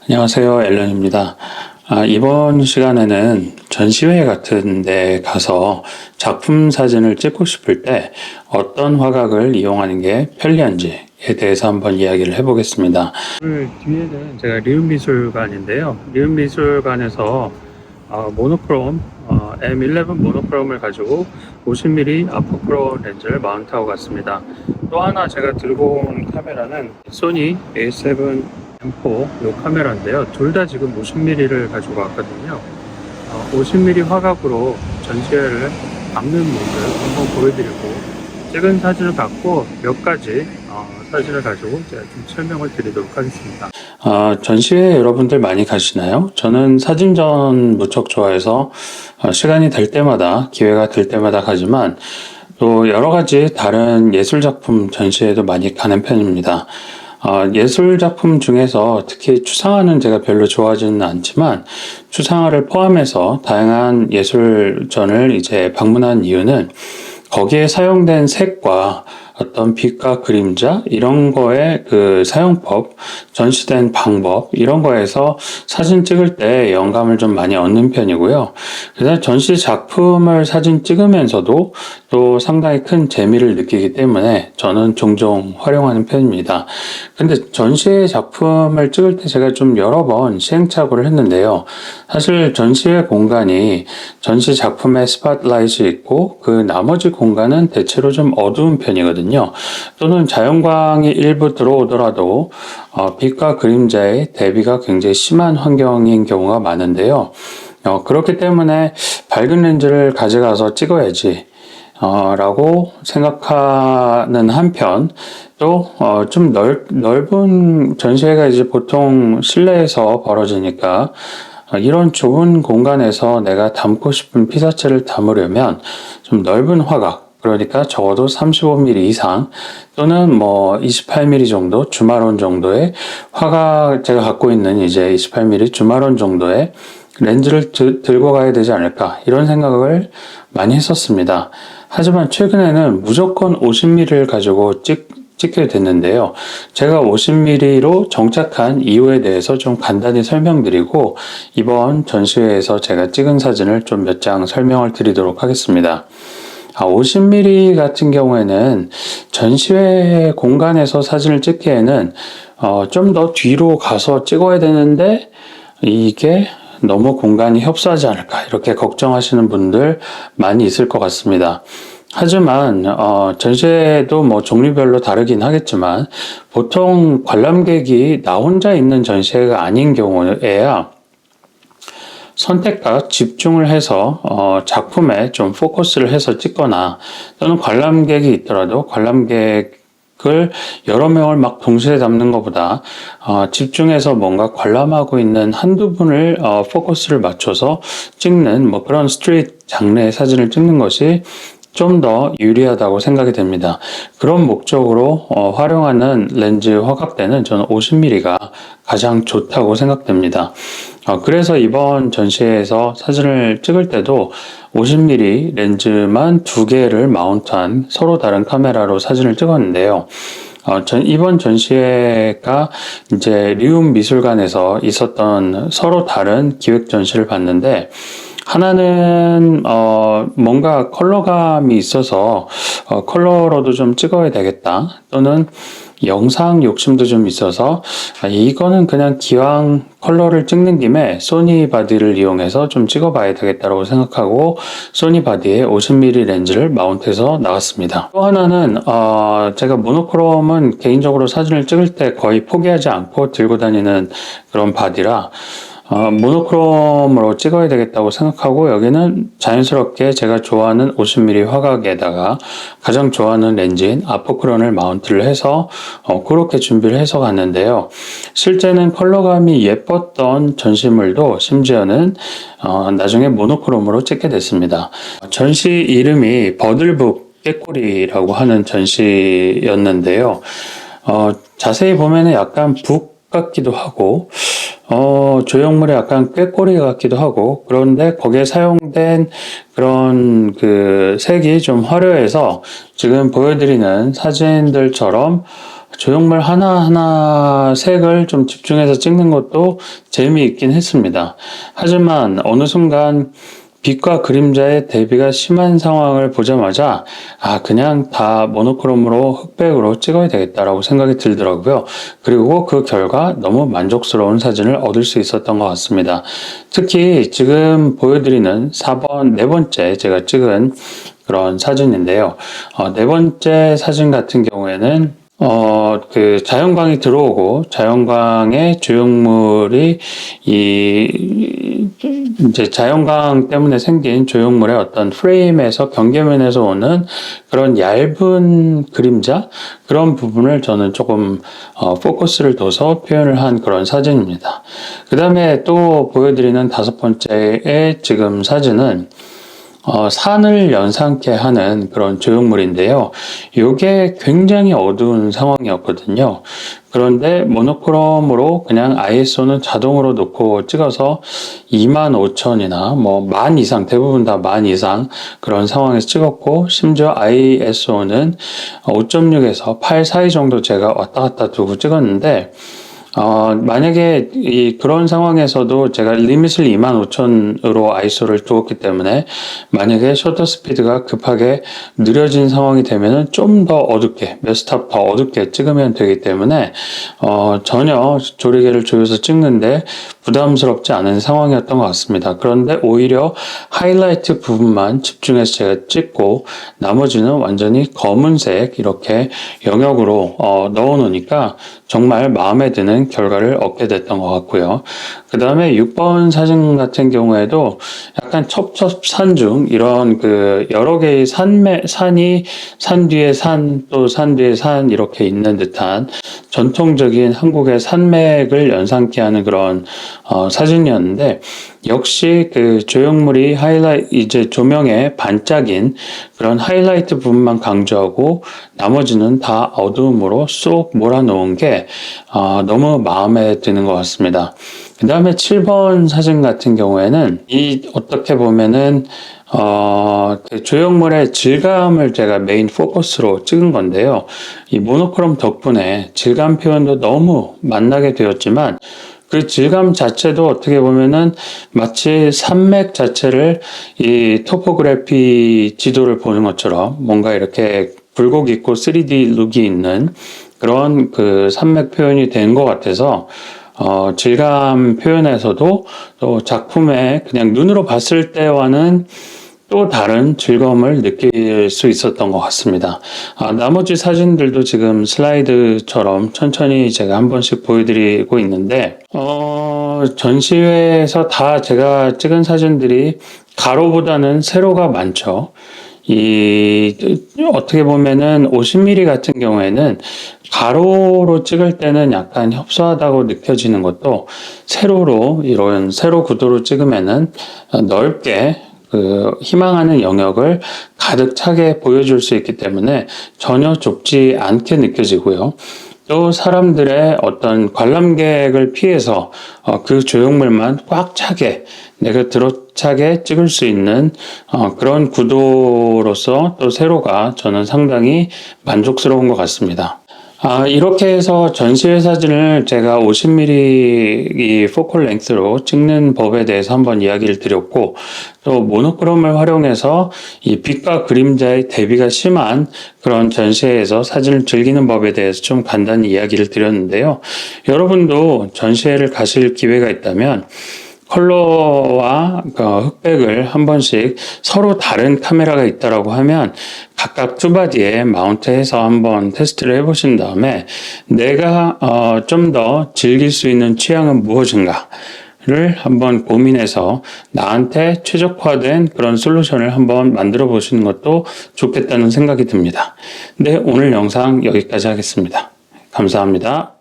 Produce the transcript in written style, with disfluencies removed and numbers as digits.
안녕하세요. 앨런입니다. 이번 시간에는 전시회 같은 데 가서 작품 사진을 찍고 싶을 때 어떤 화각을 이용하는 게 편리한지에 대해서 한번 이야기를 해보겠습니다. 오늘 뒤에는 제가 리움미술관인데요. 리움미술관에서 모노크롬 M11 모노크롬을 가지고 50mm 아포크롬 렌즈를 마운트하고 갔습니다. 또 하나 제가 들고 온 카메라는 소니 A7 M4 이 카메라인데요. 둘 다 지금 50mm를 가지고 왔거든요. 50mm 화각으로 전시회를 담는 모습을 한번 보여드리고 찍은 사진을 갖고 몇 가지 사진을 가지고 제가 좀 설명을 드리도록 하겠습니다. 전시회 여러분들 많이 가시나요? 저는 사진전 무척 좋아해서 시간이 될 때마다, 기회가 될 때마다 가지만 또 여러 가지 다른 예술작품 전시회도 많이 가는 편입니다. 예술작품 중에서 특히 추상화는 제가 별로 좋아하지는 않지만 추상화를 포함해서 다양한 예술전을 이제 방문한 이유는 거기에 사용된 색과 어떤 빛과 그림자 이런 거의 그 사용법, 전시된 방법 이런 거에서 사진 찍을 때 영감을 좀 많이 얻는 편이고요. 그래서 전시 작품을 사진 찍으면서도 또 상당히 큰 재미를 느끼기 때문에 저는 종종 활용하는 편입니다. 근데 전시회 작품을 찍을 때 제가 좀 여러 번 시행착오를 했는데요. 사실 전시회 공간이 전시 작품에 스팟라이트이 있고 그 나머지 공간은 대체로 좀 어두운 편이거든요. 또는 자연광이 일부 들어오더라도 빛과 그림자의 대비가 굉장히 심한 환경인 경우가 많은데요. 그렇기 때문에 밝은 렌즈를 가져가서 찍어야지 라고 생각하는 한편 또 좀 넓은 전시회가 이제 보통 실내에서 벌어지니까 이런 좁은 공간에서 내가 담고 싶은 피사체를 담으려면 좀 넓은 화각, 그러니까 적어도 35mm 이상 또는 뭐 28mm 정도, 주마론 정도의 화각, 제가 갖고 있는 이제 28mm 주마론 정도의 렌즈를 들고 가야 되지 않을까 이런 생각을 많이 했었습니다. 하지만 최근에는 무조건 50mm를 가지고 찍게 됐는데요. 제가 50mm로 정착한 이유에 대해서 좀 간단히 설명드리고 이번 전시회에서 제가 찍은 사진을 좀 몇 장 설명을 드리도록 하겠습니다. 50mm 같은 경우에는 전시회 공간에서 사진을 찍기에는 좀 더 뒤로 가서 찍어야 되는데 이게 너무 공간이 협소하지 않을까 이렇게 걱정하시는 분들 많이 있을 것 같습니다. 하지만 전시회도 뭐 종류별로 다르긴 하겠지만 보통 관람객이 나 혼자 있는 전시회가 아닌 경우에야 선택과 집중을 해서 작품에 좀 포커스를 해서 찍거나 또는 관람객이 있더라도 관람객을 여러 명을 막 동시에 담는 것보다 집중해서 뭔가 관람하고 있는 한두 분을 포커스를 맞춰서 찍는 뭐 그런 스트릿 장르의 사진을 찍는 것이 좀 더 유리하다고 생각이 됩니다. 그런 목적으로 활용하는 렌즈 화각대는 저는 50mm가 가장 좋다고 생각됩니다. 그래서 이번 전시회에서 사진을 찍을 때도 50mm 렌즈만 두 개를 마운트한 서로 다른 카메라로 사진을 찍었는데요. 이번 전시회가 이제 리움 미술관에서 있었던 서로 다른 기획 전시를 봤는데 하나는 뭔가 컬러감이 있어서 컬러로도 좀 찍어야 되겠다 또는 영상 욕심도 좀 있어서 이거는 그냥 기왕 컬러를 찍는 김에 소니 바디를 이용해서 좀 찍어봐야 되겠다고 생각하고 소니 바디에 50mm 렌즈를 마운트해서 나갔습니다. 또 하나는 제가 모노크롬은 개인적으로 사진을 찍을 때 거의 포기하지 않고 들고 다니는 그런 바디라 모노크롬으로 찍어야 되겠다고 생각하고 여기는 자연스럽게 제가 좋아하는 50mm 화각에다가 가장 좋아하는 렌즈인 아포크론을 마운트를 해서 그렇게 준비를 해서 갔는데요. 실제는 컬러감이 예뻤던 전시물도 심지어는 나중에 모노크롬으로 찍게 됐습니다. 전시 이름이 버들북 꾀꼬리라고 하는 전시였는데요. 자세히 보면은 약간 북 같기도 하고 조형물의 약간 꾀꼬리 같기도 하고 그런데 거기에 사용된 그런 그 색이 좀 화려해서 지금 보여드리는 사진들처럼 조형물 하나하나 색을 좀 집중해서 찍는 것도 재미있긴 했습니다. 하지만 어느 순간 빛과 그림자의 대비가 심한 상황을 보자마자 그냥 다 모노크롬으로 흑백으로 찍어야 되겠다라고 생각이 들더라고요. 그리고 그 결과 너무 만족스러운 사진을 얻을 수 있었던 것 같습니다. 특히 지금 보여드리는 4번, 네 번째 제가 찍은 그런 사진인데요. 네 번째 사진 같은 경우에는 그 자연광이 들어오고 자연광의 조형물이 이제 자연광 때문에 생긴 조형물의 어떤 프레임에서 경계면에서 오는 그런 얇은 그림자 그런 부분을 저는 조금 포커스를 둬서 표현을 한 그런 사진입니다. 그 다음에 또 보여드리는 다섯 번째의 지금 사진은 산을 연상케 하는 그런 조형물인데요. 이게 굉장히 어두운 상황이었거든요. 그런데 모노크롬으로 그냥 ISO는 자동으로 놓고 찍어서 25,000이나 뭐 10,000 이상, 대부분 다 10,000 이상 그런 상황에서 찍었고, 심지어 ISO는 5.6에서 8 사이 정도 제가 왔다 갔다 두고 찍었는데, 만약에 그런 상황에서도 제가 리밋을 25,000으로 ISO를 두었기 때문에 만약에 셔터 스피드가 급하게 느려진 상황이 되면은 좀 더 어둡게, 몇 스탑 더 어둡게 찍으면 되기 때문에, 전혀 조리개를 조여서 찍는데 부담스럽지 않은 상황이었던 것 같습니다. 그런데 오히려 하이라이트 부분만 집중해서 제가 찍고 나머지는 완전히 검은색 이렇게 영역으로 넣어 놓으니까 정말 마음에 드는 결과를 얻게 됐던 것 같고요. 그 다음에 6번 사진 같은 경우에도 약간 첩첩산중 이런 그 여러 개의 산이 산 뒤에 산 또 산 뒤에 산 이렇게 있는 듯한 전통적인 한국의 산맥을 연상케 하는 그런 사진이었는데, 역시 그 조형물이 이제 조명의 반짝인 그런 하이라이트 부분만 강조하고 나머지는 다 어두움으로 쏙 몰아놓은 게 너무 마음에 드는 것 같습니다. 그 다음에 7번 사진 같은 경우에는 어떻게 보면은 그 조형물의 질감을 제가 메인 포커스로 찍은 건데요. 이 모노크롬 덕분에 질감 표현도 너무 만나게 되었지만 그 질감 자체도 어떻게 보면은 마치 산맥 자체를 이 토포그래피 지도를 보는 것처럼 뭔가 이렇게 굴곡 있고 3D 룩이 있는 그런 그 산맥 표현이 된 것 같아서 질감 표현에서도 또 작품에 그냥 눈으로 봤을 때와는 또 다른 즐거움을 느낄 수 있었던 것 같습니다. 나머지 사진들도 지금 슬라이드처럼 천천히 제가 한 번씩 보여드리고 있는데, 전시회에서 다 제가 찍은 사진들이 가로보다는 세로가 많죠. 어떻게 보면은 50mm 같은 경우에는 가로로 찍을 때는 약간 협소하다고 느껴지는 것도 세로로 이런 세로 구도로 찍으면은 넓게 그 희망하는 영역을 가득 차게 보여줄 수 있기 때문에 전혀 좁지 않게 느껴지고요. 또 사람들의 어떤 관람객을 피해서 그 조형물만 꽉 차게 내가 들어차게 찍을 수 있는 그런 구도로서 또 세로가 저는 상당히 만족스러운 것 같습니다. 이렇게 해서 전시회 사진을 제가 50mm 이 포컬 랭스로 찍는 법에 대해서 한번 이야기를 드렸고, 또 모노크롬을 활용해서 이 빛과 그림자의 대비가 심한 그런 전시회에서 사진을 즐기는 법에 대해서 좀 간단히 이야기를 드렸는데요. 여러분도 전시회를 가실 기회가 있다면 컬러와 흑백을 한 번씩 서로 다른 카메라가 있다라고 하면 각각 투바디에 마운트해서 한번 테스트를 해보신 다음에 내가 좀 더 즐길 수 있는 취향은 무엇인가를 한번 고민해서 나한테 최적화된 그런 솔루션을 한번 만들어 보시는 것도 좋겠다는 생각이 듭니다. 네, 오늘 영상 여기까지 하겠습니다. 감사합니다.